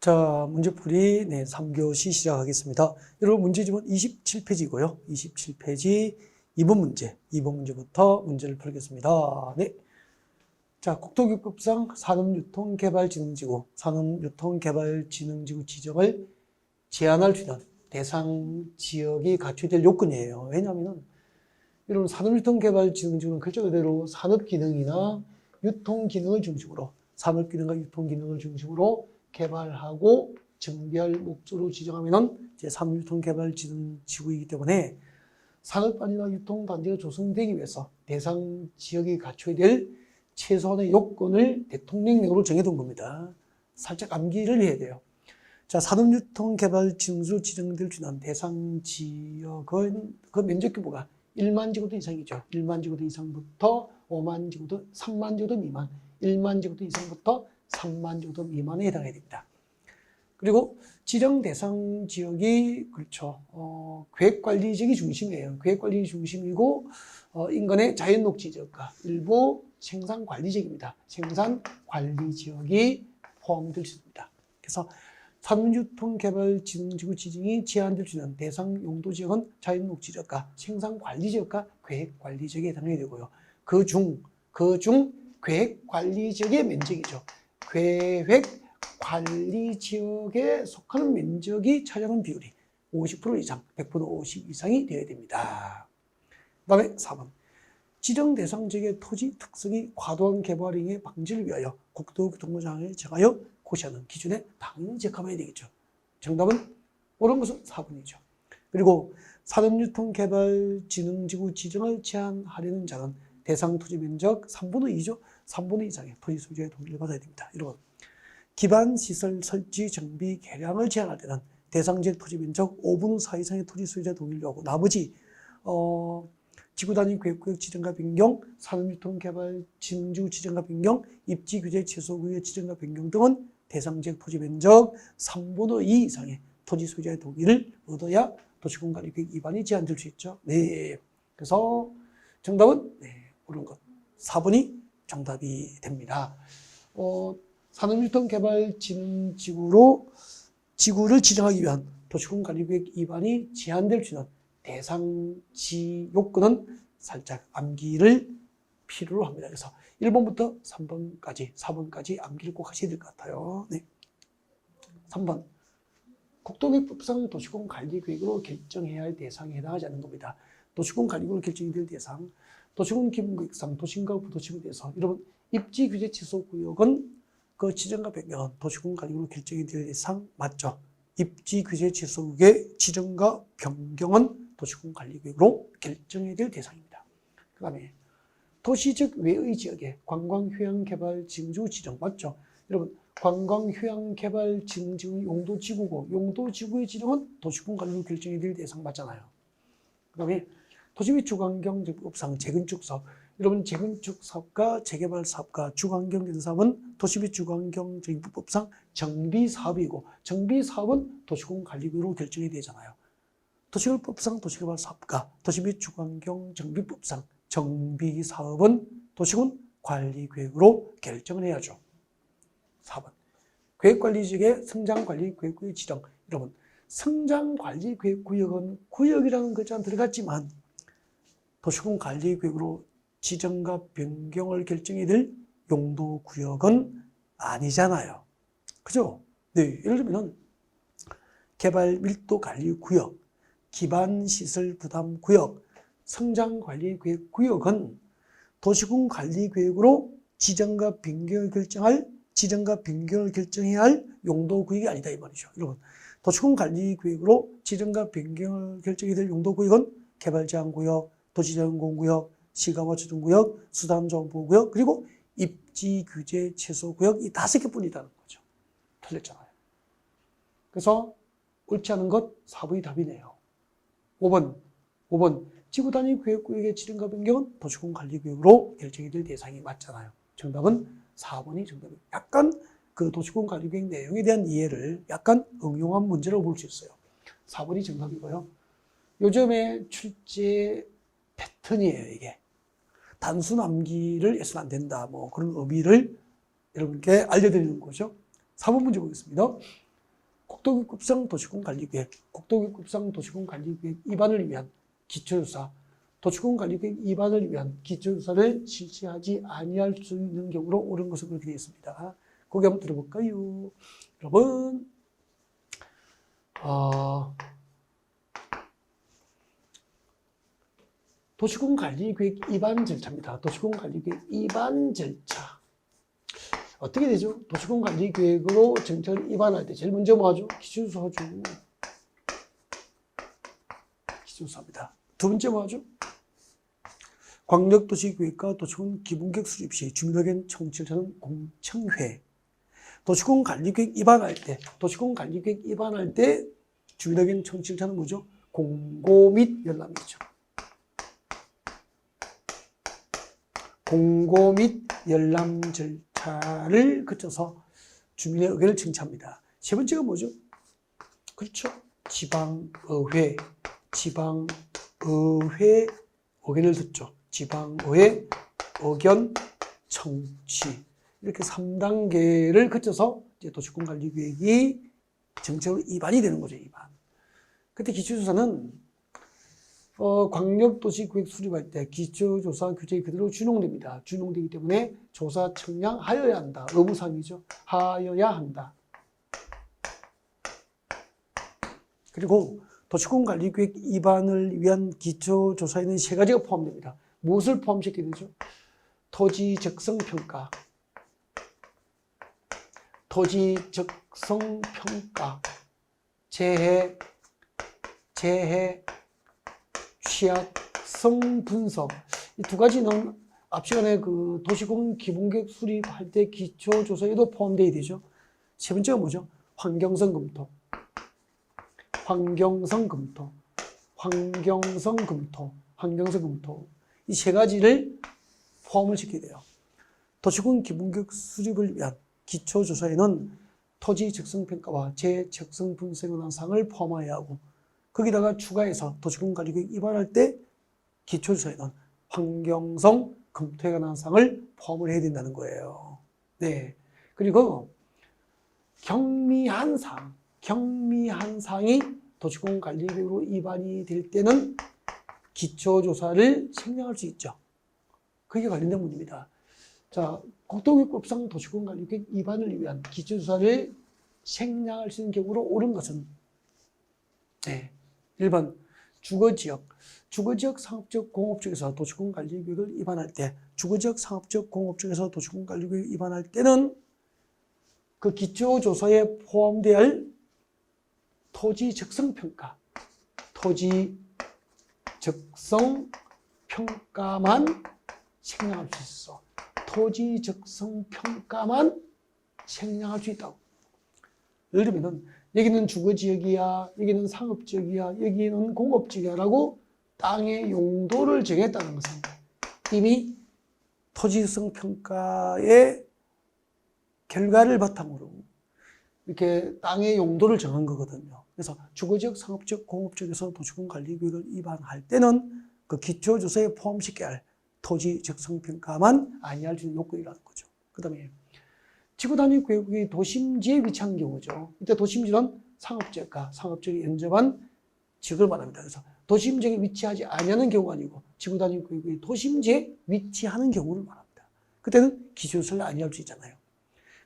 자, 문제풀이 3교시 시작하겠습니다. 여러분 문제집은 27페이지고요. 27페이지 2번 문제, 2번 문제부터 문제를 풀겠습니다. 네. 자, 국토교육법상 산업유통개발진흥지구, 산업유통개발진흥지구 지정을 제한할 수 있는 대상 지역이 갖춰야 될 요건이에요. 왜냐하면 여러분 산업유통개발진흥지구는 글자 그대로 산업기능이나 유통기능을 중심으로, 산업기능과 유통기능을 중심으로 개발하고 증비할 목적으로 지정하면은 이제 산업유통개발진흥지구이기 때문에 산업단지나 유통단지가 조성되기 위해서 대상 지역이 갖춰야 될 최소한의 요건을 대통령령으로 정해둔 겁니다. 살짝 암기를 해야 돼요. 자, 산업유통개발진흥지구로 지정될 수 있는 대상 지역은 그 면적 규모가 1만 지구도 이상이죠. 1만 지구도 이상부터 5만 지구도, 3만 지구도 미만, 1만 지구도 이상부터 3만 지구도 미만에 해당해야 됩니다. 그리고 지정 대상 지역이 그렇죠. 계획관리 지역이 중심이에요. 계획관리 중심이고 인근의 자연녹지 지역과 일부 생산관리 지역입니다. 생산관리 지역이 포함될 수 있습니다. 그래서 산업유통개발진흥지구 지정이 제한될 수 있는 대상 용도 지역은 자연녹지 지역과 생산관리 지역과 계획관리 지역에 해당해야 되고요. 그 중 계획관리 지역의 면적이죠. 계획관리 지역에 속하는 면적이 차지하는 비율이 50% 이상, 100% 50 이상이 되어야 됩니다. 그 다음에 4번. 지정 대상 지역의 토지 특성이 과도한 개발 행위의 방지를 위하여 국토교통부장을 정하여 고시하는 기준에 당연히 적합해야 되겠죠. 정답은 옳은 것은 4번이죠. 그리고 산업유통개발진흥지구 지정을 제한하려는 자는 대상 토지 면적 3분의 2죠. 3분의 2 이상의 토지 소유자의 동의를 받아야 됩니다. 여러분, 기반시설 설치, 정비, 개량을 제한할 때는 대상 지역 토지 면적 5분의 4 이상의 토지 소유자의 동의를 요하고 나머지 지구단위 계획구역 지정과 변경, 산업유통개발진흥지구 지정과 변경, 입지규제 최소구역 지정과 변경 등은 대상 지역 토지 면적 3분의 2 이상의 토지 소유자의 동의를 얻어야 도시공간계획 위반이 제한될 수 있죠. 네. 그래서 정답은 옳은 것. 4번이 정답이 됩니다. 산업유통개발진흥지구로 지구를 지정하기 위한 도시공간계획 위반이 제한될 수 있는 대상지 요건은 살짝 암기를 필요로 합니다. 그래서 1번부터 3번까지, 4번까지 암기를 꼭 하셔야 될 것 같아요. 네. 3번. 국토교육법상 도시공관리계획으로 결정해야 할 대상에 해당하지 않는 겁니다. 도시공관리계획으로 결정이 될 대상, 도시공기본계획상 도심과 부도심에 대해서 여러분 입지규제 취소구역은 그 지정과 변경은 도시공관리계획으로 결정이 될 대상 맞죠? 입지규제 취소구역의 지정과 변경은 도시공관리계획으로 결정해야 될 대상입니다. 그 다음에 도시적 외의 지역의 관광휴양개발진흥지구 지정 맞죠? 여러분 관광휴양개발진흥지구 용도지구고 용도지구의 지정은 도시공관리계획으로 결정이 될 대상 맞잖아요. 그 다음에 도시 및 주거환경정비법상 재건축 사업, 여러분 재건축 사업과 재개발 사업과 주거환경 사업은 도시 및 주거환경정비법상 정비 사업이고 정비 사업은 도시공관리계획으로 결정이 되잖아요. 도시개발법상 도시개발 사업과 도시 및 주거환경정비법상 정비 사업은 도시군관리계획으로 결정을 해야죠. 4번. 계획관리지역의 성장관리계획구역 지정. 여러분 성장관리계획구역은 구역이라는 글자는 들어갔지만 도시군관리계획으로 지정과 변경을 결정이 될 용도구역은 아니잖아요. 그죠? 네, 예를 들면 개발밀도관리구역, 기반시설부담구역, 성장관리계획구역은 도시군관리계획으로 지정과 변경을 결정해야 할 용도구역이 아니다 이 말이죠. 여러분 도시군관리계획으로 지정과 변경을 결정해야 될 용도구역은 개발제한구역, 도시자연공원구역, 시가와주둔구역, 수단정보구역, 그리고 입지규제 최소구역 이 5개 뿐이라는 거죠. 틀렸잖아요. 그래서 옳지 않은 것 4번이 답이네요. 5번 지구단위 계획구역의 지정과 변경은 도시군관리계획으로 결정이 될 대상이 맞잖아요. 정답은 4번이 정답이에요. 약간 그 도시군관리계획 내용에 대한 이해를 약간 응용한 문제로 볼 수 있어요. 4번이 정답이고요. 요즘에 출제 패턴이에요, 이게. 단순 암기를 해서는 안 된다. 뭐 그런 의미를 여러분께 알려드리는 거죠. 4번 문제 보겠습니다. 국도교급상 도시군관리계획, 국도교급상 도시군관리계획 위반을 위한 기초조사, 도시군관리계획 위반을 위한 기초조사를 실시하지 아니할 수 있는 경우로 옳은 것은 그렇게 되어 있습니다. 거기 한번 들어볼까요? 여러분, 도시군관리계획 위반 절차입니다. 도시군관리계획 위반 절차. 어떻게 되죠? 도시군관리계획으로 정책을 위반할 때 제일 먼저 뭐 하죠? 기초조사하죠. 기초조사입니다. 두 번째 뭐 하죠? 광역도시계획과 도시군 기본계획 수립 시 주민의견 청취를 하는 공청회. 도시군관리계획 위반할 때 주민의견 청취를 하는 뭐죠? 공고 및 열람이죠. 공고 및 열람 절차를 거쳐서 주민의 의견을 청취합니다. 세 번째가 뭐죠? 그렇죠. 지방의회 의견을 듣죠. 지방의회 의견 청취. 이렇게 3단계를 거쳐서 이제 도시군관리계획이 정책으로 위반이 되는 거죠, 위반. 그때 기초조사는 광역도시계획 수립할 때 기초조사 규정이 그대로 준용됩니다. 준용되기 때문에 조사 청량하여야 한다. 의무사항이죠. 하여야 한다. 그리고 도시군관리계획 위반을 위한 기초조사에는 세 가지가 포함됩니다. 무엇을 포함시키게 되죠? 토지 적성평가, 재해, 취약성 분석. 이 두 가지는 앞 시간에 그 도시군 기본계획 수립할 때 기초조사에도 포함되어야 되죠. 세 번째가 뭐죠? 환경성 검토. 이 세 가지를 포함을 시켜야 돼요. 도시군 기본계획 수립을 위한 기초조사에는 토지 적성평가와 재적성 분석에 관한 사항을 포함해야 하고, 거기다가 추가해서 도시군관리계획 위반할 때 기초조사에는 환경성 검토에 관한 사항을 포함을 해야 된다는 거예요. 네. 그리고 경미한 사항이 도시군관리계획으로 위반이 될 때는 기초조사를 생략할 수 있죠. 그게 관련된 문제입니다. 자, 국도교육법상 도시군관리계획 위반을 위한 기초조사를 생략할 수 있는 경우로 옳은 것은 1번 주거지역 상업적 공업지역에서 도시군관리계획을 위반할 때, 주거지역 상업적 공업지역에서 도시군관리계획 위반할 때는 그 기초조사에 포함되어야 할 토지 적성평가만 생략할 수 있어. 토지 적성평가만 생략할 수 있다고. 예를 들면 여기는 주거지역이야, 여기는 상업지역이야, 여기는 공업지역이야 라고 땅의 용도를 정했다는 것은 이미 토지적 평가의 결과를 바탕으로 이렇게 땅의 용도를 정한 거거든요. 그래서 주거지역, 상업지역, 공업지역에서 도시군관리계획을 위반할 때는 그 기초조사에 포함시켜야 할 토지 적성평가만 아니할 수 있는 요건이라는 거죠. 그 다음에 지구단위구역이 도심지에 위치한 경우죠. 이때 도심지는 상업지역과 상업지역에 연접한 지역을 말합니다. 그래서 도심지역에 위치하지 않는 경우가 아니고 지구단위구역이 도심지에 위치하는 경우를 말합니다. 그때는 기초조사를 아니할 수 있잖아요.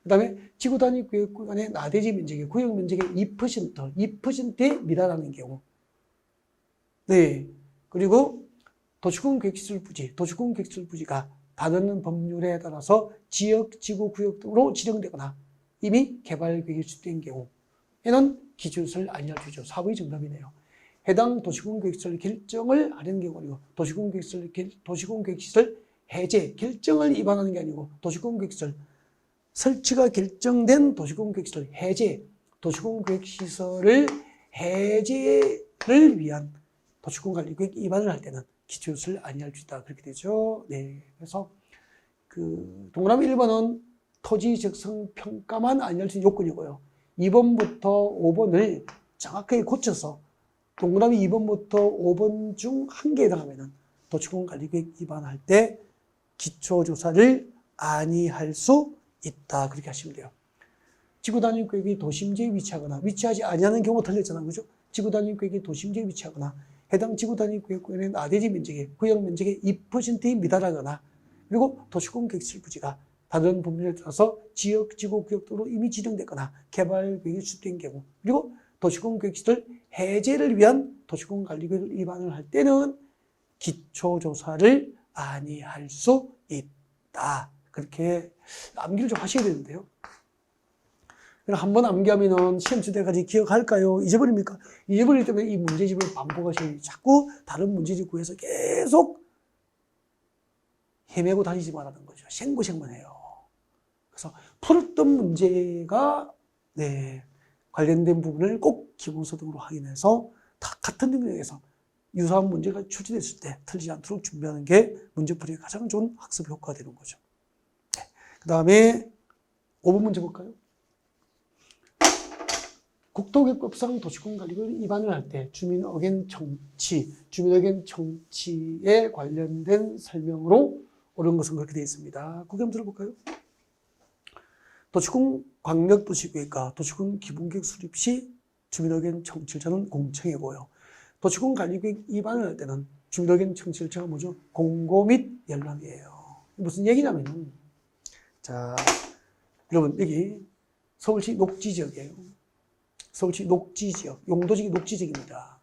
그 다음에 지구단위구역 구간의 나대지 면적의 구역 면적의 2%에 미달하는 경우. 네. 그리고 도시군계획시설 부지가 다른 법률에 따라서 지역, 지구, 구역 등으로 지정되거나 이미 개발계획이 수립된 경우에는 기초조사를 아니할 수 있죠. 4번이 정답이네요. 해당 도시군계획시설 결정을 하려는 경우가 아니고 도시군계획시설 해제, 결정을 위반하는 게 아니고 도시군계획시설 설치가 결정된 도시군계획시설 해제, 도시군계획시설을 해제를 위한 도시군관리계획 위반을 할 때는 기초조사를 아니할 수 있다. 그렇게 되죠. 네. 그래서 그 동그라미 1번은 토지 적성 평가만 아니할 수 있는 요건이고요. 2번부터 5번을 정확하게 고쳐서 동그라미 2번부터 5번 중 한 개에 해당하면 도시군관리계획 위반할 때 기초조사를 아니할 수 있다. 그렇게 하시면 돼요. 지구단위구역이 도심지에 위치하거나 위치하지 아니하는 경우가 틀렸잖아. 그죠? 지구단위구역이 도심지에 위치하거나 해당 지구단위구역의 나대지 면적의 구역 면적의 2%에 미달하거나 그리고 도시권 객실 부지가 다른 법률에 따라서 지역, 지구, 구역 등으로 이미 지정됐거나 개발구역이 수립된 경우 그리고 도시권 객실을 해제를 위한 도시권 관리구역을 위반을 할 때는 기초조사를 아니할 수 있다. 그렇게 암기를 좀 하셔야 되는데요. 한번 암기하면은 시험 칠 때까지 기억할까요? 잊어버립니까? 잊어버리기 때문에 이 문제집을 반복하셔야 자꾸 다른 문제집 구해서 계속 헤매고 다니지 말라는 거죠. 생고생만 해요. 그래서 풀었던 문제가 관련된 부분을 꼭 기본서 등으로 확인해서 다 같은 능력에서 유사한 문제가 출제됐을 때 틀리지 않도록 준비하는 게 문제풀이의 가장 좋은 학습 효과가 되는 거죠. 그 다음에 5번 문제 볼까요? 국토개법상 도시권관리구역 위반을 할 때 주민의견 정치에 관련된 설명으로 옳은 것은 그렇게 되어 있습니다. 그거 한번 들어볼까요? 도시권 광역도시구역과 도시권 기본계획 수립 시 주민의견 청취자는 공청회고요. 도시권 관리구역 위반을 할 때는 주민의견 청취자가 뭐죠? 공고 및 열람이에요. 무슨 얘기냐면, 자, 여러분 여기 서울시 녹지지역이에요. 서울시 녹지지역, 용도지역이 녹지지역입니다.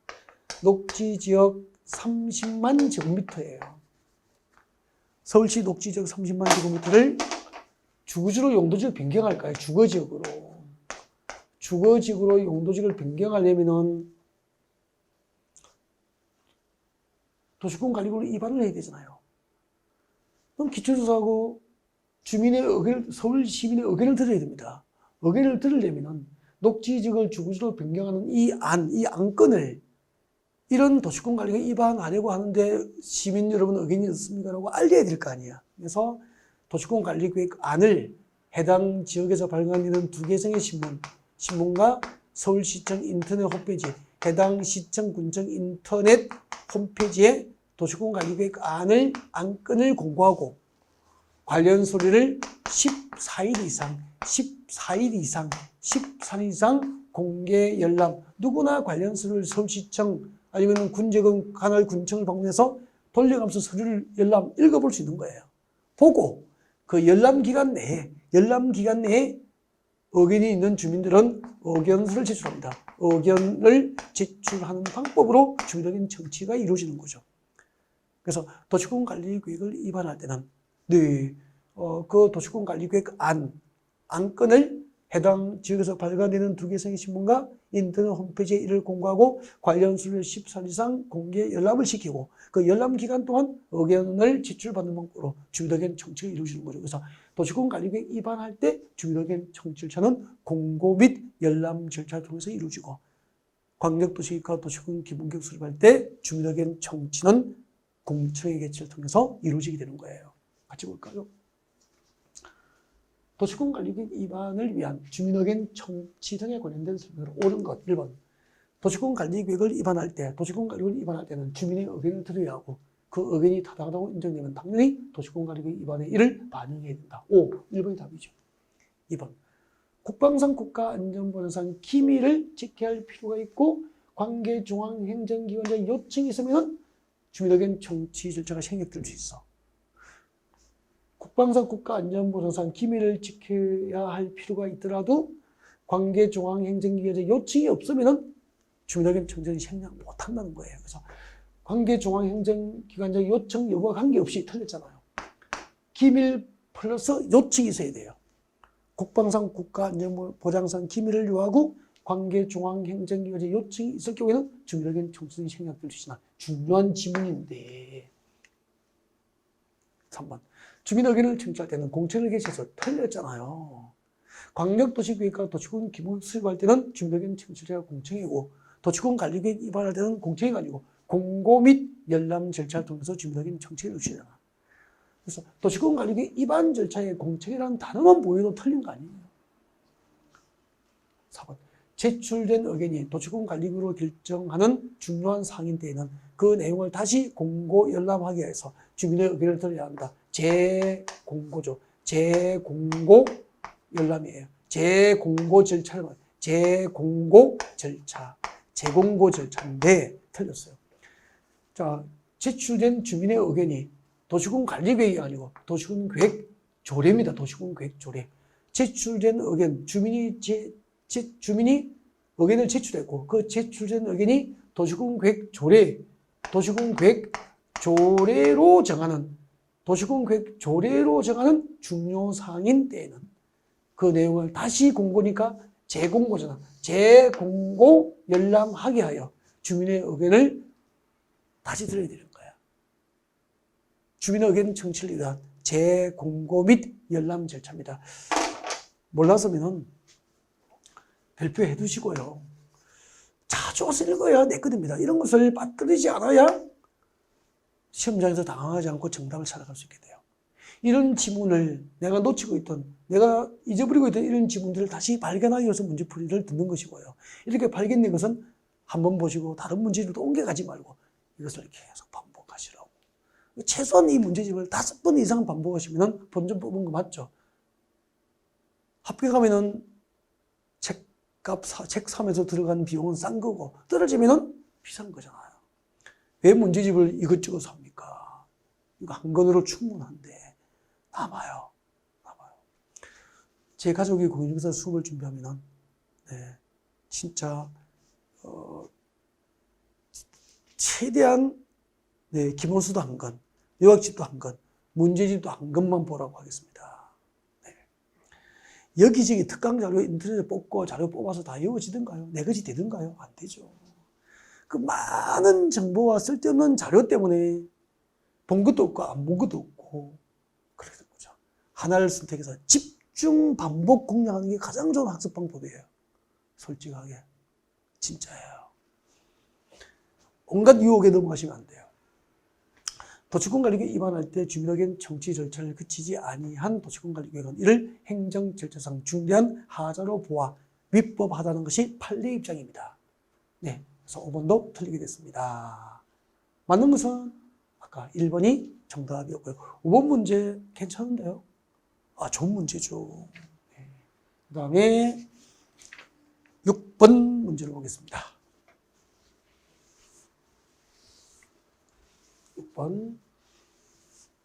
녹지지역 30만 제곱미터예요. 서울시 녹지지역 30만 제곱미터를 주거지로 용도지역 변경할까요? 주거지역으로. 주거지역으로 용도지역을 변경하려면은 도시권관리구역을 위반을 해야 되잖아요. 그럼 기초조사하고 주민의 의견을, 서울 시민의 의견을 들어야 됩니다. 의견을 들으려면은 녹지지역을 주거지로 변경하는 이 안건을 이런 도시권관리구역 위반하려고 하는데 시민 여러분 의견이 어떻습니까? 라고 알려야 될 거 아니야. 그래서 도시권관리구역 안을 해당 지역에서 발간되는 두 개성의 신문과 서울시청 인터넷 홈페이지, 해당 시청, 군청 인터넷 홈페이지에 도시권관리구역 안건을 공고하고 관련 서류를 14일 이상 공개 열람, 누구나 관련 서류를 서울시청 아니면 군재건 관할 군청을 방문해서 돌려가면서 서류를 열람 읽어볼 수 있는 거예요. 보고 그 열람 기간 내에 의견이 있는 주민들은 의견서를 제출합니다. 의견을 제출하는 방법으로 주민의견 청취가 이루어지는 거죠. 그래서 도시권관리구역을 위반할 때는 그 도시권관리구역 안건을 해당 지역에서 발간되는 두 개성의 신문과 인터넷 홈페이지에 이를 공고하고 관련 서류를 14일 이상 공개 열람을 시키고 그 열람 기간 동안 의견을 제출받는 방법으로 주민의견 청취가 이루어지는 거죠. 그래서 도시권관리구역 위반할 때 주민의견 청취 절차는 공고 및 열람 절차를 통해서 이루어지고 광역도시계획과 도시권 기본계획 수립할 때 주민의견 청취는 공청회 개최를 통해서 이루어지게 되는 거예요. 같이 볼까요? 도시권관리구역 위반을 위한 주민의견 청취 등에 관련된 설명으로 옳은 것 1번. 도시권관리구역을 위반할 때는 주민의 의견을 들어야 하고 그 의견이 타당하다고 인정되면 당연히 도시권관리구역 위반의 일을 반영해야 된다. 1번이 답이죠. 2번. 국방상 국가안전보장상 기밀을 지켜야 할 필요가 있고 관계 중앙행정기관의 요청이 있으면 주민의견 청취 절차가 생략될 수 있어. 국방상 국가안전보장상 기밀을 지켜야 할 필요가 있더라도 관계 중앙행정기관의 요청이 없으면 주민의견 청취는 생략 못한다는 거예요. 그래서 관계 중앙행정기관의 요청 여부와 관계없이 틀렸잖아요. 기밀 플러스 요청이 있어야 돼요. 국방상 국가안전보장상 기밀을 요하고 관계 중앙행정기관의 요청이 있을 경우에는 주민의견 청취는 생략될 수 있으나 중요한 지문인데 3번. 주민의견을 청취할 때는 공청회를 개최해서 틀렸잖아요. 광역도시계획과 도시권 기본 수립할 때는 주민의견 청취자가 공청회고 도시권관리구역 위반할 때는 공청회가 아니고 공고 및 열람 절차를 통해서 주민의견 청취를 이루어지잖아. 그래서 도시권관리구역 위반 절차에 공청회라는 단어만 보여도 틀린 거 아니에요. 4번. 제출된 의견이 도시권관리구역으로 결정하는 중요한 사항인 때에는 그 내용을 다시 공고 열람하기 위해서 주민의 의견을 들어야 한다. 재공고죠. 재공고 열람이에요. 재공고 절차를 말해요. 재공고 절차. 재공고 절차인데 틀렸어요. 자, 제출된 주민의 의견이 도시군 관리계획이 아니고 도시군 계획 조례입니다. 도시군 계획 조례. 제출된 의견, 주민이 의견을 제출했고 그 제출된 의견이 도시군 계획 조례, 도시군 계획 조례로 정하는 도시군 계획 조례로 정하는 중요 사항인 때에는 그 내용을 다시 공고니까 재공고잖아. 재공고 열람하게 하여 주민의 의견을 다시 들어야 되는 거야. 주민의 의견 청취를 위한 재공고 및 열람 절차입니다. 몰라서면은 발표해 두시고요. 자주 읽어야 내 것입니다. 이런 것을 빠뜨리지 않아야 시험장에서 당황하지 않고 정답을 찾아갈 수 있게 돼요. 이런 지문을 내가 놓치고 있던, 내가 잊어버리고 있던 이런 지문들을 다시 발견하기 위해서 문제풀이를 듣는 것이고요. 이렇게 발견된 것은 한번 보시고 다른 문제집도 옮겨가지 말고 이것을 계속 반복하시라고. 최소한 이 문제집을 5번 이상 반복하시면 본전 뽑은 거 맞죠? 합격하면은 책 사면서 들어간 비용은 싼 거고 떨어지면은 비싼 거잖아요. 왜 문제집을 이것저것 삽니까? 이거 한 권으로 충분한데 남아요. 제 가족이 공인중개사 수업을 준비하면은 진짜 최대한 기본수도 한 권, 요약집도 한 권, 문제집도 한 권만 보라고 하겠습니다. 여기저기 특강 자료 인터넷에 뽑고 자료 뽑아서 다 외워지던가요? 내 것이 되던가요? 안 되죠. 그 많은 정보와 쓸데없는 자료 때문에 본 것도 없고 안 본 것도 없고 그렇게 된 거죠. 하나를 선택해서 집중 반복 공략하는 게 가장 좋은 학습 방법이에요. 솔직하게. 진짜예요. 온갖 유혹에 넘어가시면 안 돼요. 도시권관리계획 위반할 때 주민의견 청취 절차를 거치지 아니한 도시권관리계획은 이를 행정절차상 중대한 하자로 보아 위법하다는 것이 판례 입장입니다. 네, 그래서 5번도 틀리게 됐습니다. 맞는 것은 아까 1번이 정답이었고요. 5번 문제 괜찮은데요? 좋은 문제죠. 네. 그 다음에 6번 문제를 보겠습니다. 6번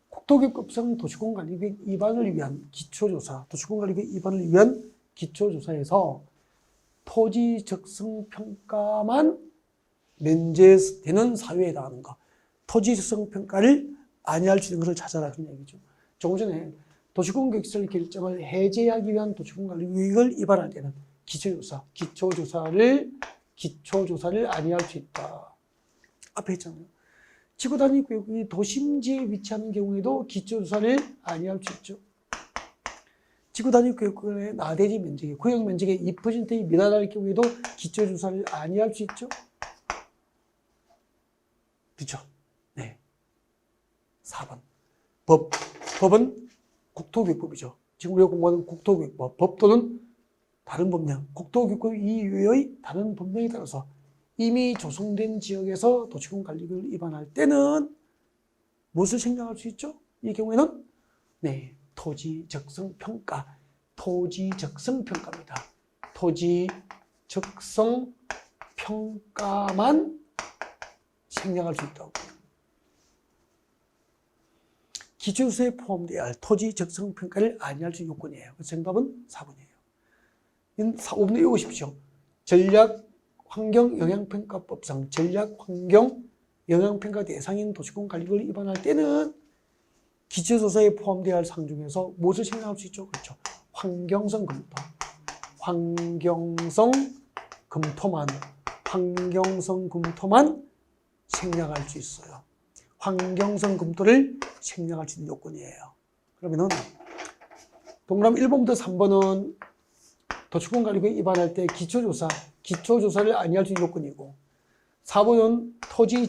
국토교육법상 도시권관리계획 위반을 위한 기초조사, 도시권관리계획 위반을 위한 기초조사에서 토지 적성 평가만 면제되는 사유에 해당하는 것, 토지 적성 평가를 아니할 수 있는 것을 찾아라 그런 얘기죠. 조금 전에 도시권계획설 결정을 해제하기 위한 도시권관리계획을 위반할 때는 기초조사를 아니할 수 있다. 앞에 했잖아요. 지구단위구역이 도심지에 위치하는 경우에도 기초조사를 아니할 수 있죠. 지구단위구역의 나대지 면적이 구역 면적의 2%에 미달할 경우에도 기초조사를 아니할 수 있죠. 그렇죠? 네. 4번. 법은 국토교육법이죠. 지금 우리가 공부하는 국토교육법. 법 또는 다른 법령, 국토교육법 이외의 다른 법령에 따라서 이미 조성된 지역에서 도시권관리계획을 위반할 때는 무엇을 생략할 수 있죠? 이 경우에는 토지 적성 평가입니다. 토지 적성 평가만 생략할 수 있다고. 기초조사에 포함되어야 할 토지 적성 평가를 아니할 수 있는 요건이에요. 그래서 정답은 4번이에요. 5번 읽으십시오. 전략환경영향평가법상 전략환경영향평가 대상인 도시권관리계획을 위반할 때는 기초조사에 포함되어야 할 사항 중에서 무엇을 생략할 수 있죠? 그렇죠. 환경성 검토만 생략할 수 있어요. 환경성 검토를 생략할 수 있는 요건이에요. 그러면은 동그라미 1번부터 3번은 도시권관리계획 위반할 때 기초조사를 아니할 수 있는 요건이고, 4번은 토지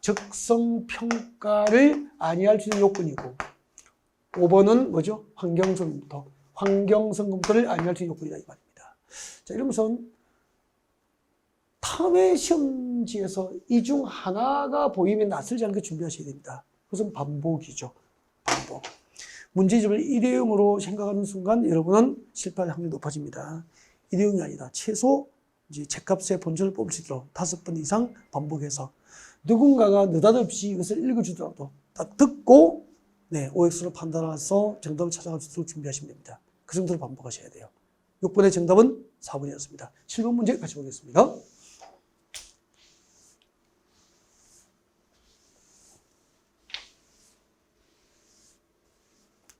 적성평가를 아니할 수 있는 요건이고, 5번은 뭐죠? 환경성 검토를 아니할 수 있는 요건이다 이 말입니다. 자, 이러면서 다음에 시험지에서 이 중 하나가 보이면 낯설지 않게 준비하셔야 됩니다. 그것은 반복이죠. 반복. 문제집을 일회용으로 생각하는 순간 여러분은 실패할 확률이 높아집니다. 일회용이 아니다. 최소 이제 책값의 본질을 뽑을 수 있도록 5번 이상 반복해서 누군가가 느닷없이 이것을 읽어주더라도 딱 듣고 OX로 판단해서 정답을 찾아갈 수 있도록 준비하시면 됩니다. 그 정도로 반복하셔야 돼요. 6번의 정답은 4번이었습니다. 7번 문제 같이 보겠습니다.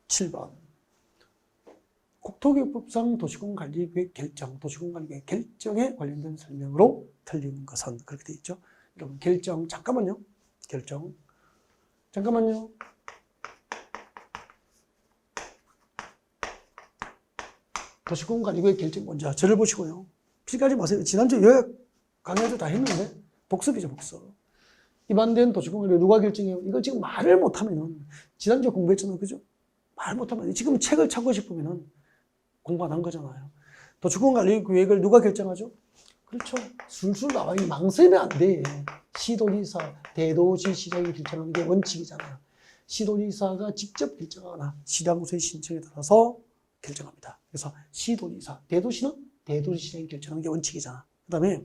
7번. 국토교육법상 도시군관리계획 결정, 도시군관리계획 결정에 관련된 설명으로 틀린 것은 그렇게 되어 있죠. 여러분 결정 잠깐만요. 결정 잠깐만요. 도시군관리계획 결정 먼저 저를 보시고요. 필기하지 마세요. 지난주 요약 강의도 다 했는데 복습이죠, 복습. 입안된 도시군관리 누가 결정해요? 이거 지금 말을 못하면은 지난주 공부했잖아요, 그죠? 말 못하면 지금 책을 찾고 싶으면은 공부 안 한 거잖아요. 도시군관리계획을 누가 결정하죠? 그렇죠. 술술 나와. 망설이면 안 돼. 시도지사, 대도시시장이 결정하는 게 원칙이잖아요. 시도지사가 직접 결정하거나 시당구의 신청에 따라서 결정합니다. 그래서 시도지사, 대도시는 대도시시장이 결정하는 게 원칙이잖아. 그 다음에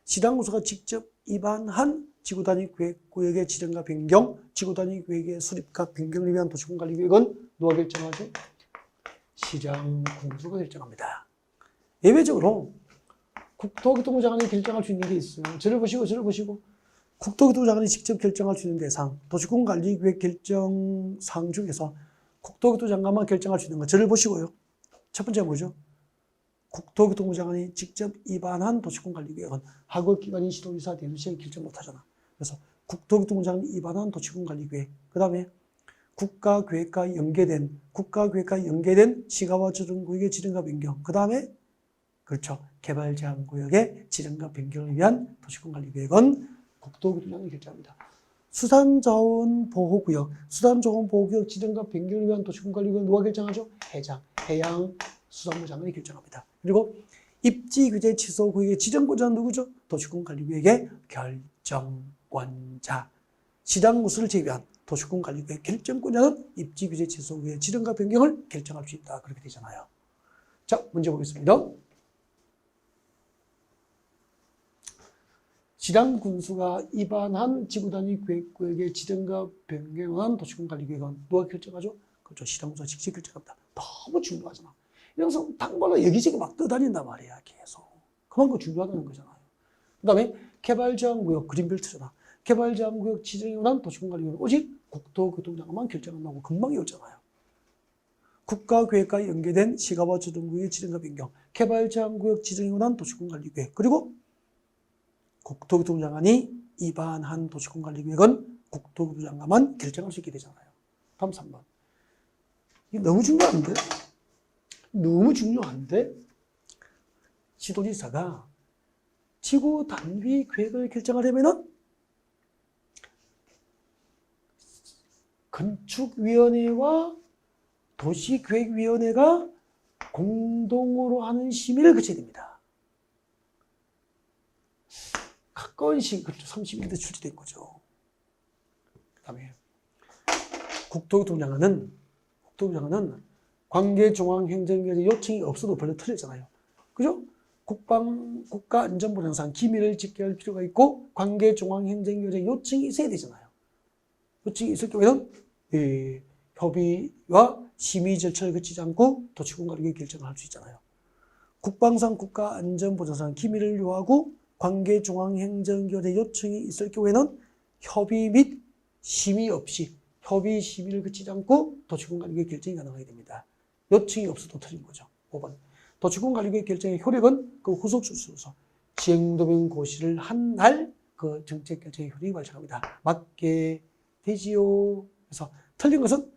시당구가 직접 입안한 지구단위계획구역의 지정과 변경, 지구단위계획의 수립과 변경을 위한 도시군관리계획은 누가 결정하죠? 시장 군수가 결정합니다. 예외적으로 국토교통부 장관이 결정할 수 있는 게 있어요. 저를 보시고 국토교통부 장관이 직접 결정할 수 있는 대상, 도시군관리계획 결정 사항 중에서 국토교통부 장관만 결정할 수 있는 거 저를 보시고요. 첫 번째가 뭐죠? 국토교통부 장관이 직접 입안한 도시군관리계획은 하급기관인 시도지사, 대도시장이 결정 못하잖아. 그래서 국토교통부 장관이 입안한 도시군관리계획, 그 다음에 국가계획과 연계된 시가와 조정구역의 지정과 변경, 그 다음에 그렇죠. 개발제한구역의 지정과 변경을 위한 도시군관리계획은 국토교통부장이 결정합니다. 수산자원보호구역 지정과 변경을 위한 도시군관리계획은 누가 결정하죠? 해양수산부 장관이 결정합니다. 그리고 입지규제 취소구역의 지정권자는 누구죠? 도시군관리계획의 결정권자. 시당구수를 제외한 도시군관리계획 결정권자는 입지규제 취소구역의 지정과 변경을 결정할 수 있다. 그렇게 되잖아요. 자, 문제 보겠습니다. 시당군수가 입안한 지구단위계획구역의 지정과 변경한 도시군관리계획은 누가 결정하죠? 그렇죠. 시당군수가 직접 결정합니다. 너무 중요하잖아. 이래서 당번은 여기저기 막 떠다닌단 말이야. 계속. 그만큼 중요하다는 거잖아요. 그 다음에 개발제한구역 그린벨트잖아. 개발제한구역 지정에 관한 도시군관리계획은 오직 국토교통장관만 결정한다고 금방 외웠잖아요. 국가계획과 연계된 시가와 조정구역의 지정과 변경, 개발제한구역 지정에 관한 도시군관리계획, 그리고 국토교통부 장관이 입안한 도시군관리계획은 국토교통부 장관만 결정할 수 있게 되잖아요. 다음 3번. 이게 너무 중요한데 시도지사가 지구 단위 계획을 결정하려면은 건축위원회와 도시계획위원회가 공동으로 하는 심의를 거쳐야 됩니다. 가까운 시기, 그렇죠. 30일에 출제된 거죠. 그 다음에 국토교통부 장관은 관계중앙행정기관의 요청이 없어도 벌써 틀렸잖아요. 그죠? 국가안전보장상 기밀을 지켜야 할 필요가 있고 관계중앙행정기관의 요청이 있어야 되잖아요. 요청이 있을 경우에는 협의와 심의 절차를 거치지 않고 도시군관리계획 결정을 할 수 있잖아요. 국방상 국가안전보장상 기밀을 요하고 관계중앙행정기관의 요청이 있을 경우에는 협의 및 심의 없이 협의 심의를 거치지 않고 도시군관리계획 결정이 가능하게 됩니다. 요청이 없어도 틀린 거죠. 5번. 도시군관리계획 결정의 효력은 그 후속 출소서 시행도면 고시를 한 날 그 정책 결정의 효력이 발생합니다. 맞게 되지요. 그래서 틀린 것은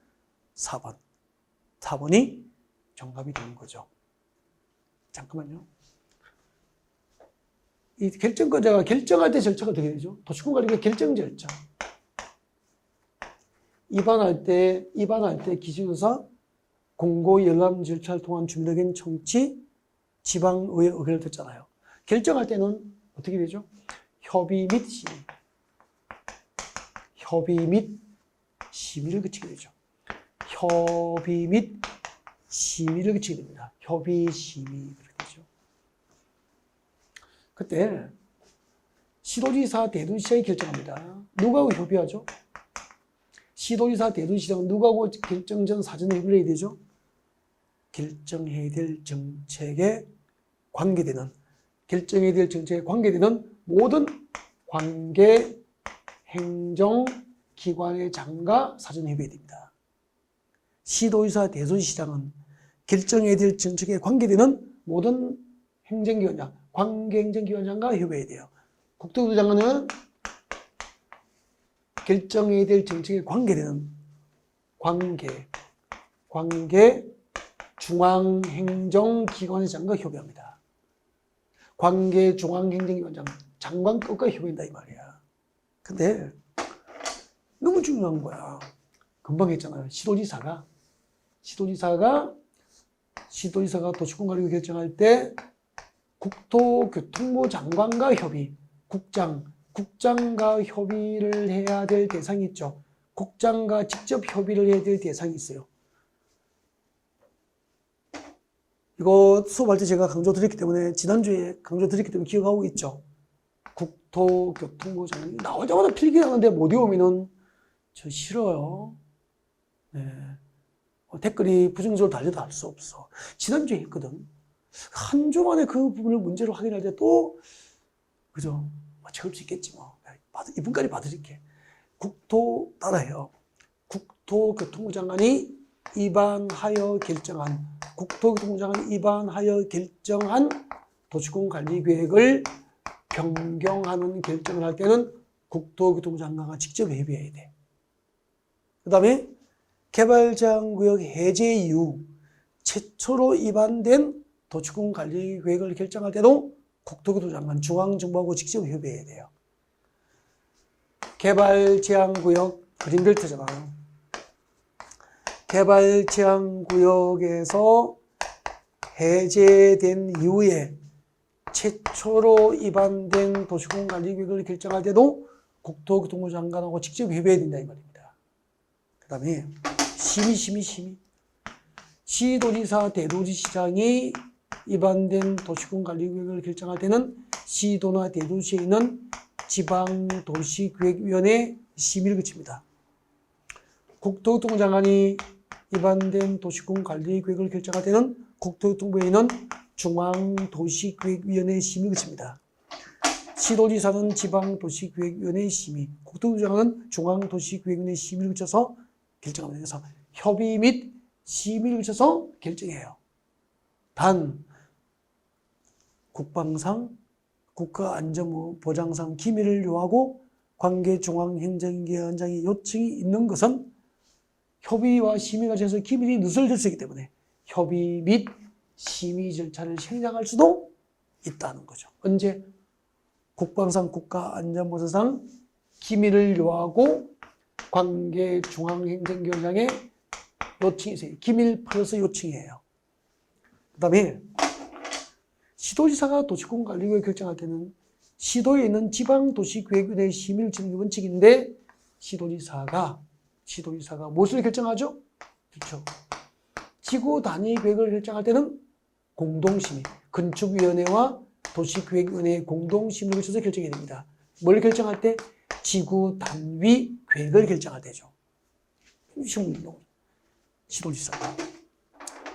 4번. 4번이 정답이 되는 거죠. 잠깐만요. 이 결정권자가 결정할 때 절차가 어떻게 되죠? 도시군관리계획 결정 절차. 입안할 때 기준조사, 공고 열람 절차를 통한 주민의견 청취, 지방의회 의견을 듣잖아요. 결정할 때는 어떻게 되죠? 협의 및 심의를 거치게 되죠. 협의 및 심의를 거치게 됩니다. 협의, 심의 그렇게 되죠. 그때 시도지사, 대도시장이 결정합니다. 누구하고 협의하죠? 시도지사, 대도시장은 누구하고 결정 전 사전 협의를 해야 되죠? 결정해야 될 정책에 관계되는, 결정해야 될 정책에 관계되는 모든 관계 행정기관의 장과 사전 협의해야 됩니다. 시도지사, 대도시장은 결정해야 될 정책에 관계되는 모든 행정기관장, 관계행정기관장과 협의해야 돼요. 국토부 장관은 결정해야 될 정책에 관계되는 관계 중앙행정기관의 장과 협의합니다. 관계 중앙행정기관장, 장관 끝과 협의한다 이 말이야. 근데 너무 중요한 거야. 금방 했잖아요. 시도지사가 도시군관리구 결정할 때 국토교통부 장관과 협의, 국장과 협의를 해야 될 대상이 있죠. 국장과 직접 협의를 해야 될 대상이 있어요. 이거 수업할 때 제가 강조드렸기 때문에, 지난주에 강조드렸기 때문에 기억하고 있죠. 국토교통부 장관이 나오자마자 필기하는데 못 외우면은 저 싫어요. 네. 댓글이 부정적으로 달려도 할 수 없어. 지난주에 했거든. 한 주 만에 그 부분을 문제로 확인할 때 또, 그죠? 채울 수 있겠지 뭐. 이분까지 봐드릴게. 따라해요. 국토교통부 장관이 입안하여 결정한 도시군 관리 계획을 변경하는 결정을 할 때는 국토교통부 장관과 직접 협의해야 돼. 그 다음에 개발제한구역 해제 이후 최초로 입안된 도시군 관리 계획을 결정할 때도 국토교통부 장관, 중앙정부하고 직접 협의해야 돼요. 개발제한구역 그린벨트잖아요. 개발제한구역에서 해제된 이후에 최초로 입안된 도시군 관리 계획을 결정할 때도 국토교통부 장관하고 직접 협의해야 된다 이 말입니다. 그 다음에 심의. 시도지사, 대도시장이 입안된 도시군 관리 계획을 결정할 때는 시도나 대도시에 있는 지방도시기획위원회 심의를 거칩니다. 국토교통부 장관이 입안된 도시군 관리 계획을 결정할 때는 국토교통부에 있는 중앙도시기획위원회 심의를 거칩니다. 시도지사는 지방도시기획위원회 심의, 국토교통부 장관은 중앙도시기획위원회 심의를 거쳐서 결정합니다. 그래서 협의 및 심의를 거쳐서 결정해요. 단 국방상, 국가안전보장상 기밀을 요하고 관계 중앙행정기관장의 요청이 있는 것은 협의와 심의 과정에서 기밀이 누설될 수 있기 때문에 협의 및 심의 절차를 생략할 수도 있다는 거죠. 언제? 국방상, 국가안전보장상 기밀을 요하고 관계 중앙행정기관장의 요청이 있어요. 기밀 플러스 요청이에요. 그 다음에 시도지사가 도시군 관리계획 결정할 때는 시도에 있는 지방도시계획위원회 심의를 거치는 게 원칙인데 시도지사가 무엇을 결정하죠? 그렇죠. 지구 단위 계획을 결정할 때는 공동심의, 건축위원회와 도시계획위원회의 공동심의를 거쳐서 결정해야 됩니다. 뭘 결정할 때? 지구 단위 계획을 결정할 때죠.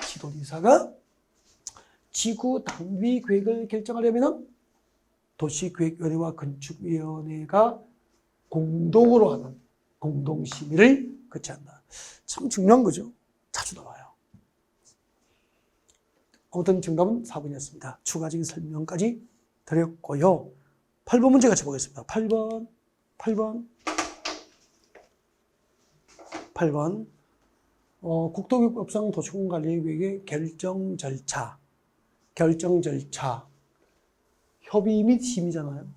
시도지사가 지구 단위 계획을 결정하려면 도시계획위원회와 건축위원회가 공동으로 하는 공동심의를 거쳐야 한다. 참 중요한 거죠. 자주 나와요. 아무튼 정답은 4번이었습니다. 추가적인 설명까지 드렸고요. 8번 문제 같이 보겠습니다. 8번. 국토교육법상 도시군관리계획의 결정 절차. 협의 및 심의잖아요.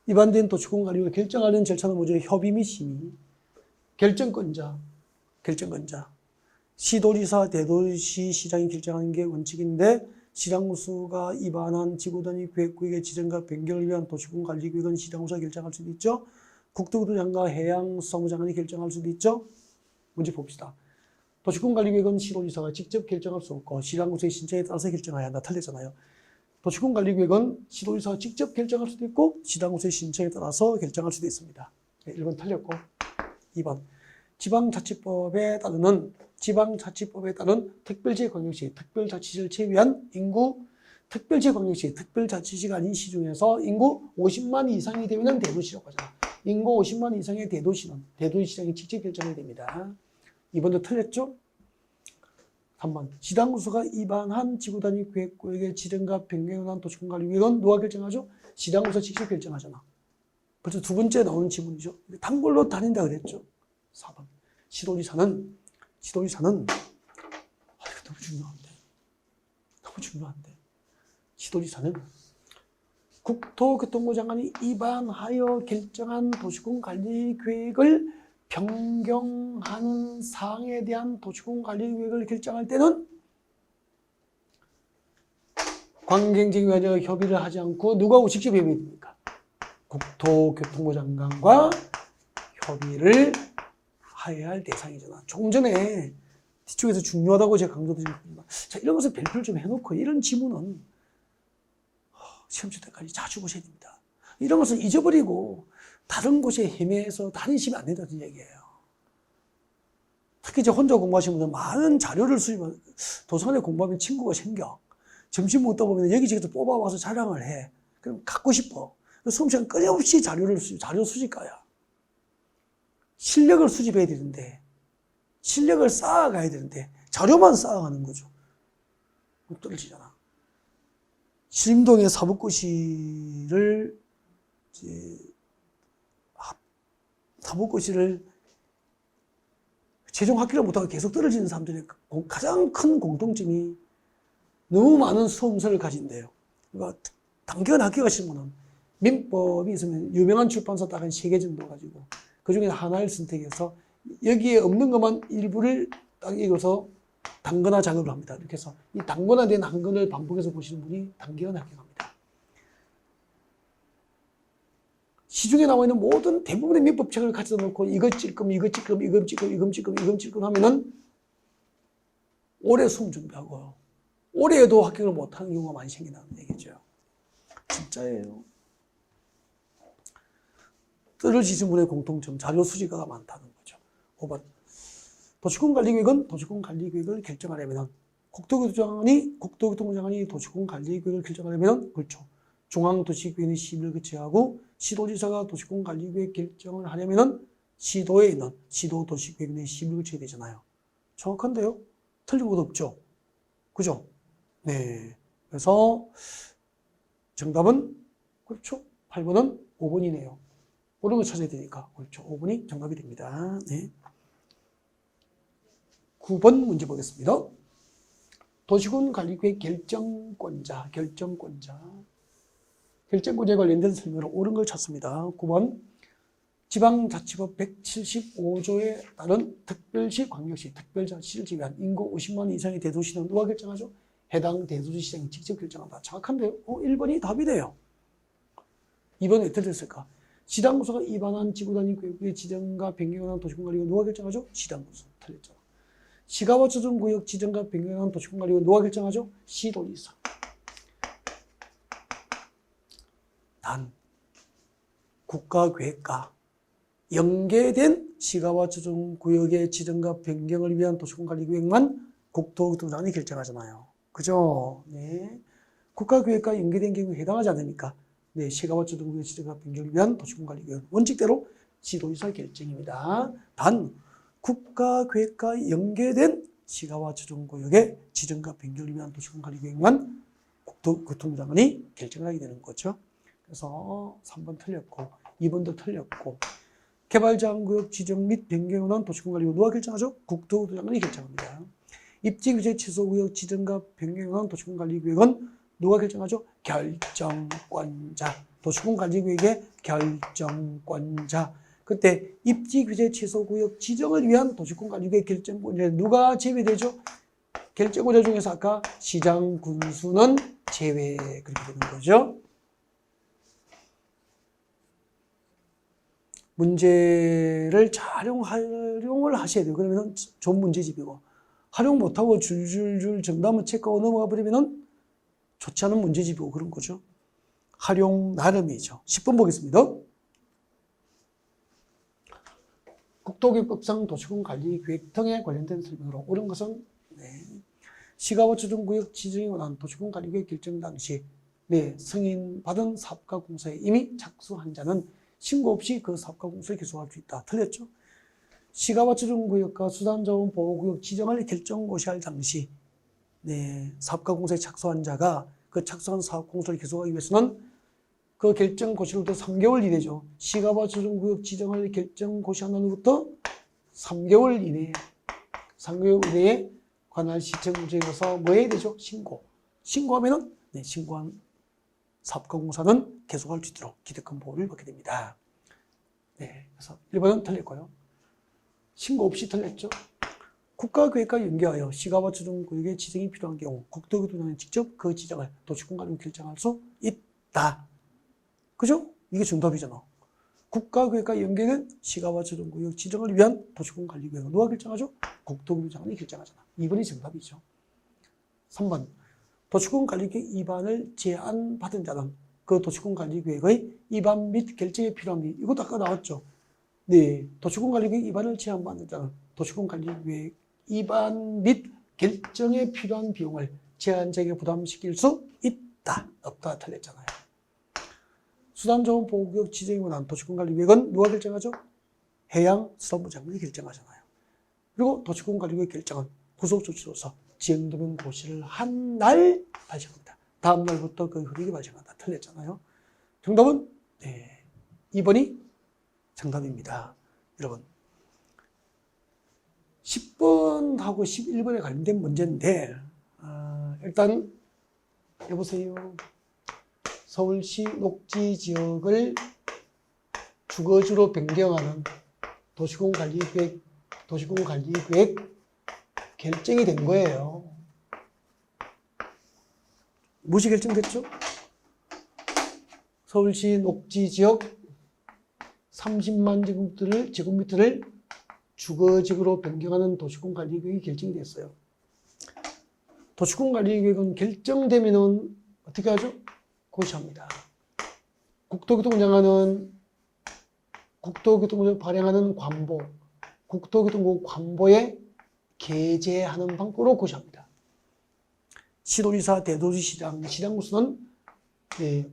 입안된 도시군관리계획을 결정하는 절차는 뭐죠? 협의 및 심의. 결정권자. 시도지사, 대도시시장이 결정하는 게 원칙인데 시장구수가 입안한 지구단위 계획구역의 지정과 변경을 위한 도시군관리계획은 시장구수가 결정할 수도 있죠. 국토교통부 장관, 해양수산부 장관이 결정할 수도 있죠. 문제 봅시다. 도시군관리계획은 시도지사가 직접 결정할 수 없고 시장구의 신청에 따라서 결정해야 한다. 틀렸잖아요. 도시군관리계획은 시도지사가 직접 결정할 수도 있고 시장구의 신청에 따라서 결정할 수도 있습니다. 1번 틀렸고 2번 지방자치법에 따른 특별지방광역시 특별자치시를 제외한 인구 특별지방광역시 특별자치시가 아닌 시 중에서 인구 50만 이상이 되면 대도시라고 하잖아. 인구 50만 이상의 대도시는 대도시장이 직접 결정이 됩니다. 2번도 틀렸죠? 3번 지방구수가 위반한 지구단위 계획구역의 지정과 변경에 관한 도시군관리계획은 누가 결정하죠? 지방구수가 직접 결정하잖아. 벌써 두 번째 나오는 지문이죠. 단골로 다닌다 그랬죠. 4번 시도지사는 이거 너무 중요한데 시도지사는 국토교통부 장관이 위반하여 결정한 도시군관리계획을 변경하는 사항에 대한 도시군관리계획을 결정할 때는 관계행정위원회와 협의를 하지 않고 누구하고 직접 협의됩니까? 국토교통부 장관과 협의를 해야 할 대상이잖아. 조금 전에 뒤쪽에서 중요하다고 제가 강조드렸습니다. 자, 이런 것을 발표를 좀 해놓고 이런 지문은 시험칠 때까지 자주 보셔야 됩니다. 이런 것을 잊어버리고 다른 곳에 헤매서 다니시면 안 된다는 얘기예요. 특히 이제 혼자 공부하시는 분들은 많은 자료를 수집하면 도서관에 공부하면 친구가 생겨. 점심 먹다 보면 여기저기서 뽑아와서 자랑을 해. 그럼 갖고 싶어. 수험시간 끊임없이 자료 수집가야. 실력을 수집해야 되는데, 실력을 쌓아가야 되는데, 자료만 쌓아가는 거죠. 떨어지잖아. 신림동의 사법고시를 최종 합격을 못하고 계속 떨어지는 사람들의 가장 큰 공통점이 너무 많은 수험서를 가진대요. 그러니까 단기간 합격하시는 분은 민법이 있으면 유명한 출판사 딱 한 3개 정도 가지고 그 중에 하나를 선택해서 여기에 없는 것만 일부를 딱 읽어서 단권화 작업을 합니다. 이렇게 해서 이 단권화된 한 권을 반복해서 보시는 분이 단기간 합격합니다. 시중에 나와 있는 모든 대부분의 민법책을 가져다 놓고 이것 찔끔 하면은 올해 수험 준비하고 올해에도 합격을 못하는 경우가 많이 생긴다는 얘기죠. 진짜예요. 떨어지신 분의 공통점, 자료 수집가가 많다는 거죠. 5번. 도시군관리계획은 도시군관리계획을 결정하려면 국토교통부 장관이 도시군관리계획을 결정하려면 그렇죠. 중앙도시계획위 심의를 거쳐하고 시도지사가 도시군관리계획 결정을 하려면 시도에 있는 시도도시계획위 심의를 거쳐야 되잖아요. 정확한데요? 틀린 것도 없죠. 그죠? 네. 그래서 정답은 그렇죠. 8번은 5번이네요. 옳은 거 찾아야 되니까 그렇죠. 5번이 정답이 됩니다. 네. 9번 문제 보겠습니다. 도시군관리계획 결정권자에 관련된 설명을 옳은 걸 찾습니다. 9번 지방자치법 175조에 따른 특별시, 광역시, 특별자치를 제외한 인구 50만 이상의 대도시는 누가 결정하죠? 해당 대도시장이 직접 결정한다. 정확한데요? 1번이 답이 돼요. 2번은 어떻게 됐을까? 시당구수가 위반한 지구단위 계획의 지정과 변경에 관한 도시군관리계획은 누가 결정하죠? 시당구수. 틀렸죠. 시가와 조정구역 지정과 변경에 관한 도시군관리계획은 누가 결정하죠? 시도지사. 단, 국가계획과 연계된 시가와 조정구역의 지정과 변경을 위한 도시군관리계획만 국토교통부 장관이 결정하잖아요. 그죠? 네. 국가계획과 연계된 경우에 해당하지 않으니까 네, 시가와 조정구역 지정과 변경을 위한 도시군관리계획 원칙대로 시도지사 결정입니다. 단, 국가계획과 연계된 시가와 조정구역의 지정과 변경을 위한 도시군관리계획만 국토교통부 장관이 결정하게 되는 거죠. 그래서 3번 틀렸고 2번도 틀렸고 개발제한구역 지정 및 변경에 관한 도시군관리계획 누가 결정하죠? 국토교통부 장관이 결정합니다. 입지규제 취소구역 지정과 변경에 관한 도시군관리계획은 누가 결정하죠? 결정권자. 도시군관리계획의 결정권자. 그때 입지규제 취소구역 지정을 위한 도시군관리계획 결정권자 누가 제외되죠? 결정권자 중에서 아까 시장, 군수는 제외 그렇게 되는 거죠. 문제를 잘 활용을 하셔야 돼요. 그러면 좋은 문제집이고, 활용 못하고 줄줄줄 정답만 체크하고 넘어가 버리면 좋지 않은 문제집이고 그런 거죠. 활용 나름이죠. 10번 보겠습니다. 국토교육법상 도시군관리계획 등에 관련된 설명으로 옳은 것은 시가와 주둔구역 지정에 관한 도시군관리계획 결정 당시 승인 받은 사업가공사에 이미 착수한 자는 신고 없이 그 사업가공사를 개소할 수 있다. 틀렸죠? 시가와 주둔구역과 수산자원보호구역 지정을 결정고시할 당시 사업가공사에 착수한 자가 그 착수한 사업공사를 개소하기 위해서는 그 결정고시로부터 3개월 이내죠. 시가와 주둔구역 지정을 결정고시한 날부터 3개월 이내에 관할 시청구에 가서 뭐 해야 되죠? 신고하면은 신고한 사업가공사는 계속할 수 있도록 기득권 보호를 받게 됩니다. 그래서 1번은 틀렸고요. 신고 없이 틀렸죠. 국가계획과 연계하여 시가와 주둔구역의 지정이 필요한 경우 국토교통부는 직접 그 지정을 도시군관리로 결정할 수 있다. 그죠? 이게 정답이잖아. 국가계획과 연계된 시가와 주둔구역 지정을 위한 도시군관리계획을 누가 결정하죠? 국토교통부 장관이 결정하잖아. 2번이 정답이죠. 3번. 도시군관리계획 위반을 제안받은 자는 그 도시군관리계획의 위반 및 결정에 필요한 게 이것도 아까 나왔죠. 도시군관리계획 위반을 제안받는 자는 도시군관리계획 위반 및 결정에 필요한 비용을 제안자에게 부담시킬 수 있다. 없다. 틀렸잖아요. 수산자원보호구역 지정에 관한 도시군관리계획은 누가 결정하죠? 해양수산부 장관이 결정하잖아요. 그리고 도시군관리계획 결정은 구속조치로서 지행도면 고시를 한 날 발생합니다. 다음 날부터 그 효력이 발생한다. 틀렸잖아요. 정답은 2번이 정답입니다. 여러분 10번하고 11번에 관련된 문제인데 일단 여보세요. 서울시 녹지 지역을 주거지로 변경하는 도시군관리계획 결정이 된 거예요. 무엇이 결정됐죠? 서울시 녹지 지역 30만 제곱미터를 주거지구로 변경하는 도시군관리계획이 결정이 됐어요. 도시군관리계획은 결정되면은 어떻게 하죠? 고시합니다. 국토교통장관은 국토교통부를 발행하는 관보, 국토교통부 관보에 게재하는 방법으로 고시합니다. 시도지사, 대도시시장, 시장구수는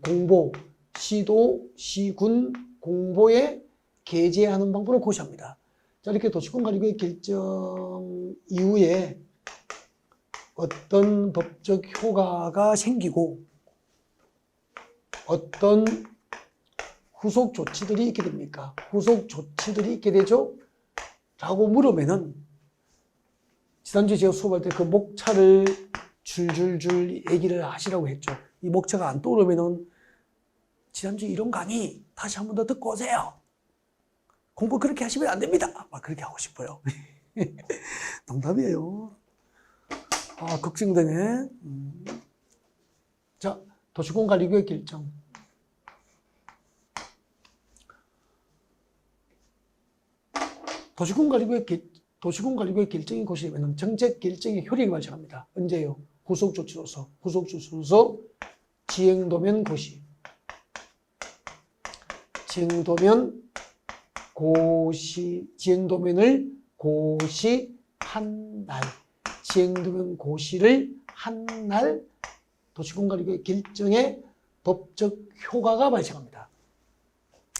공보, 시도, 시군 공보에 게재하는 방법으로 고시합니다. 자, 이렇게 도시군관리계획 결정 이후에 어떤 법적 효과가 생기고 어떤 후속 조치들이 있게 됩니까? 후속 조치들이 있게 되죠? 라고 물으면은 지난주에 제가 수업할 때 그 목차를 줄줄줄 얘기를 하시라고 했죠. 이 목차가 안 떠오르면은 지난주에 이런 강의 다시 한 번 더 듣고 오세요. 공부 그렇게 하시면 안 됩니다. 막 그렇게 하고 싶어요. 농담이에요. 걱정되네. 자, 도시군관리계획 결정. 도시군관리계획 결정이 고시되면 정책 결정의 효력이 발생합니다. 언제요? 후속조치로서 지행도면 고시. 지행도면을 고시한 날. 지행도면 고시를 한 날 도시군관리계획 결정의 법적 효과가 발생합니다.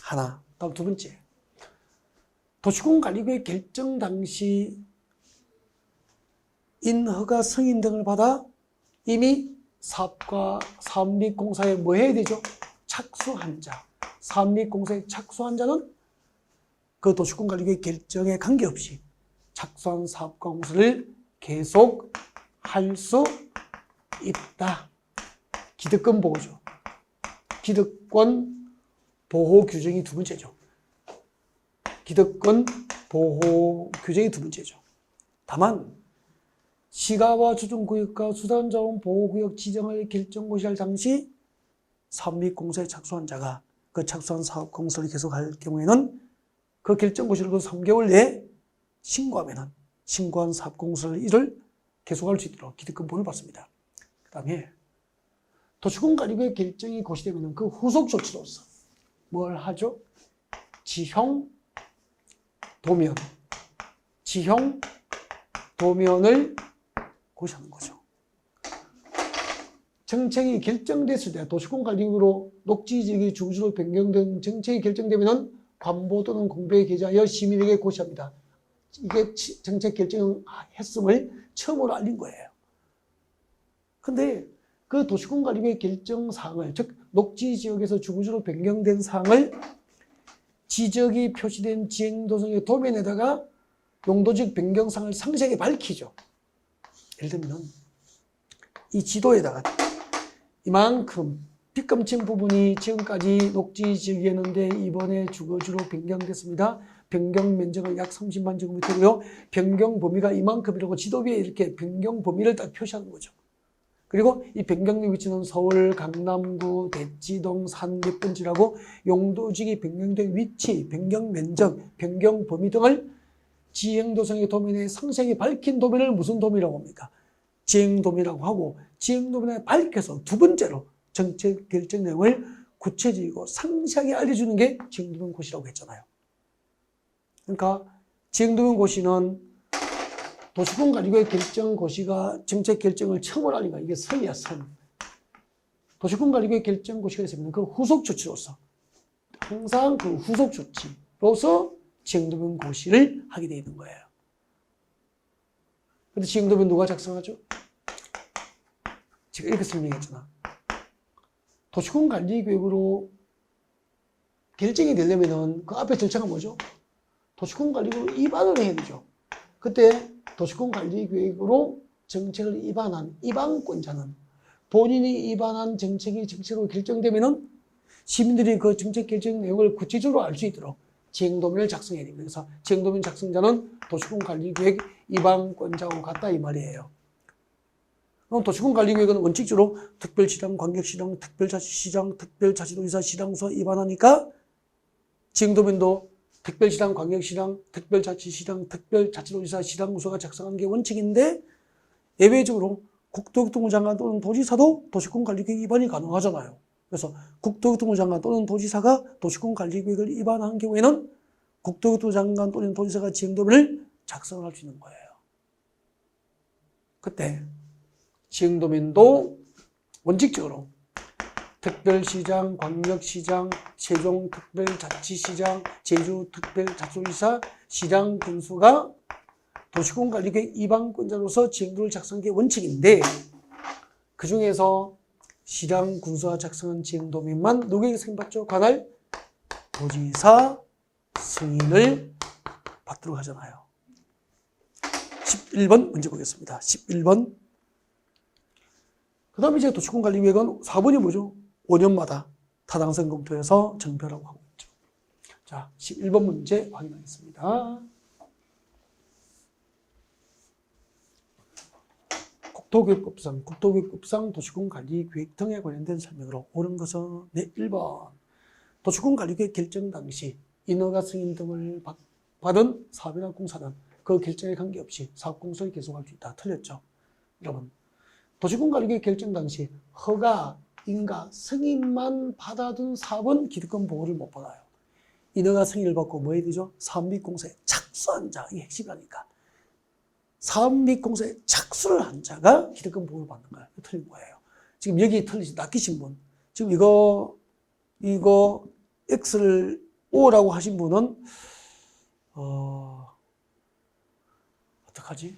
하나. 다음 두 번째. 도시군관리계획 결정 당시 인허가 승인 등을 받아 이미 사업 및 공사에 뭐 해야 되죠? 착수한 자. 사업 및 공사에 착수한 자는 그 도시군관리계획 결정에 관계없이 착수한 사업과 공사를 계속 할 수 있다. 기득권 보호죠. 기득권 보호 규정이 두 번째죠. 기득권 보호 규정이 두 번째죠. 다만 시가와 주둔구역과 수산자원보호구역 지정을 결정고시할 당시 사업 및 공사에 착수한 자가 그 착수한 사업 공사를 계속할 경우에는 그 결정고시를 그 3개월 내에 신고하면은 신고한 사업공사를 이를 계속할 수 있도록 기득권 보호를 받습니다. 그 다음에 도시공관리구의 결정이 고시되면 그 후속 조치로서 뭘 하죠? 지형 도면을 고시하는 거죠. 정책이 결정됐을 때 도시공관리구로 녹지지역이 주거지로 변경된 정책이 결정되면 관보 또는 공표에 게재하여 시민에게 고시합니다. 이게 정책 결정했음을 처음으로 알린 거예요. 근데 그 도시공관리구의 결정사항을, 즉 녹지지역에서 주거지로 변경된 사항을 지적이 표시된 지행도성의 도면에다가 용도적 변경사항을 상세하게 밝히죠. 예를 들면 이 지도에다가 이만큼 빗금친 부분이 지금까지 녹지지역이었는데 이번에 주거지로 변경됐습니다. 변경 면적은 약 30만 제곱미터고요. 변경 범위가 이만큼이라고 지도 위에 이렇게 변경 범위를 딱 표시하는 거죠. 그리고 이 변경의 위치는 서울, 강남구, 대치동, 산 몇 번지라고 용도지역이 변경된 위치, 변경 면적, 변경 범위 등을 지행도성의 도면에 상세하게 밝힌 도면을 무슨 도면이라고 합니까? 지행도면이라고 하고, 지행도면에 밝혀서 두 번째로 정책 결정 내용을 구체적이고 상세하게 알려주는 게 지행도면 고시라고 했잖아요. 그러니까 지행도면 고시는 도시공관리구의 결정 고시가 정책 결정을 처음으로 하니까 이게 선이야, 선. 도시공관리구의 결정 고시가 있으면 그 후속 조치로서 항상 그 후속 조치로서 지행도면 고시를 하게 되어 있는 거예요. 근데 지행도면 누가 작성하죠? 제가 이렇게 설명했잖아. 도시공관리계획으로 결정이 되려면은 그 앞에 절차가 뭐죠? 도시공관리계획으로 입안을 해야 되죠. 그때 도시공관리계획으로 정책을 입안한 입안권자는 본인이 입안한 정책이 정책으로 결정되면은 시민들이 그 정책 결정 내용을 구체적으로 알 수 있도록 지행도면을 작성해야 됩니다. 그래서 지행도면 작성자는 도시공관리계획 입안권자하고 같다 이 말이에요. 그럼 도시공관리계획은 원칙적으로 특별시장, 광역시장, 특별자치시장, 특별자치도지사, 시장서 입안하니까 지행도면도 특별시장, 광역시장, 특별자치시장, 특별자치도지사, 시장구소가 작성하는 게 원칙인데 예외적으로 국토교통부 장관 또는 도지사도 도시공관리계획 입안이 가능하잖아요. 그래서 국토교통부 장관 또는 도지사가 도시공관리계획을 입안한 경우에는 국토교통부 장관 또는 도지사가 지행도면을 작성할 수 있는 거예요. 그때 지행도면도 원칙적으로 특별시장, 광역시장, 세종특별자치시장, 제주특별자치도지사, 시장군수가 도시공관리계획 입안권자로서 지행도를 작성한 게 원칙인데 그 중에서 시장군수가 작성한 지행도면만 누구에게 승인받죠? 관할 도지사 승인을 받도록 하잖아요. 11번 문제 보겠습니다. 11번. 그 다음에 이제 도시공관리계획은 4번이 뭐죠? 5년마다 타당성 검토해서 정표라고 하고 있죠. 자, 11번 문제 확인하겠습니다. 국토교육법상 도시공관리계획 등에 관련된 설명으로 옳은 것은 네, 1번. 도시공관리계획 결정 당시 인허가 승인 등을 받은 사업이나 공사는 그 결정에 관계없이 사업공사를 계속할 수 있다. 틀렸죠? 여러분, 도시공관리계획 결정 당시 허가, 인가, 승인만 받아둔 사업은 기득권 보호를 못 받아요. 인허가 승인을 받고 뭐 해야 되죠? 사업 및 공사에 착수한 자, 이게 핵심이라니까. 사업 및 공사에 착수를 한 자가 기득권 보호를 받는 거예요. 틀린 거예요. 지금 여기 틀리지, 낚이신 분. 지금 이거 X를 O라고 하신 분은, 어떡하지?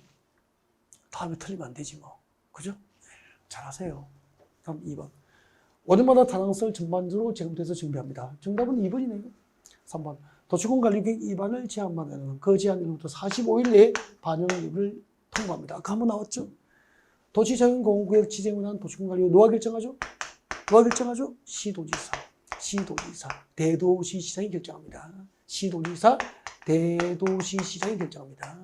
다음에 틀리면 안 되지 뭐. 그죠? 잘하세요. 다음 2번. 5년마다 타당성을 전반적으로 재검토해서 정비합니다. 정답은 2번이네요. 3번. 도시공관리계획 입안을 제한하면 그 제한일로부터 45일 내에 반영 여부를 통보합니다. 아까 한번 나왔죠? 도시자연공원구역 지정을 한 도시공관리계획 누가 결정하죠? 누가 결정하죠? 시도지사, 대도시시장이 결정합니다. 시도지사, 대도시시장이 결정합니다.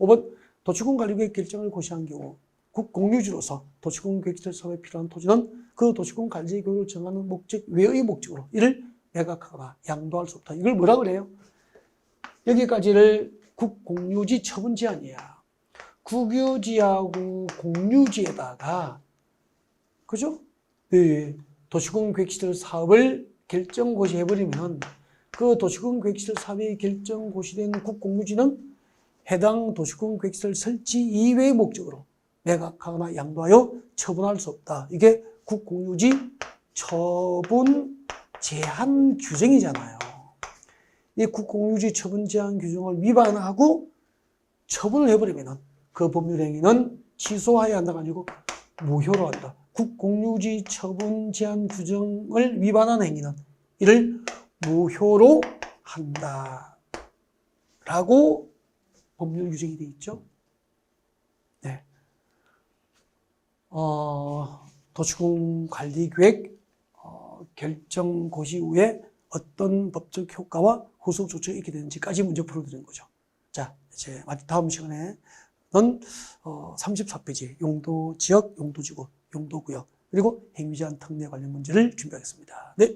5번. 도시공관리계획 결정을 고시한 경우 국공유지로서 도시공계획 사업에 필요한 토지는 그 도시공관리계획을 정하는 목적 외의 목적으로 이를 매각하거나 양도할 수 없다. 이걸 뭐라 그래요? 여기까지를 국공유지 처분 제한이야. 국유지하고 공유지에다가, 그죠? 네, 도시군 계획시설 사업을 결정고시 해버리면 그 도시군 계획시설 사업이 결정고시된 국공유지는 해당 도시군 계획시설 설치 이외의 목적으로 매각하거나 양도하여 처분할 수 없다. 이게 국공유지 처분 제한 규정이잖아요. 이 국공유지 처분 제한 규정을 위반하고 처분을 해버리면 그 법률 행위는 취소해야 한다가 아니고 무효로 한다. 국공유지 처분 제한 규정을 위반한 행위는 이를 무효로 한다. 라고 법률 규정이 되어 있죠. 네. 도시군 관리계획 결정고시 후에 어떤 법적 효과와 후속 조치가 있게 되는지까지 문제 풀어드린 거죠. 자, 이제 다음 시간에는 34페이지 용도지역, 용도지구, 용도구역, 그리고 행위제한 특례 관련 문제를 준비하겠습니다. 네.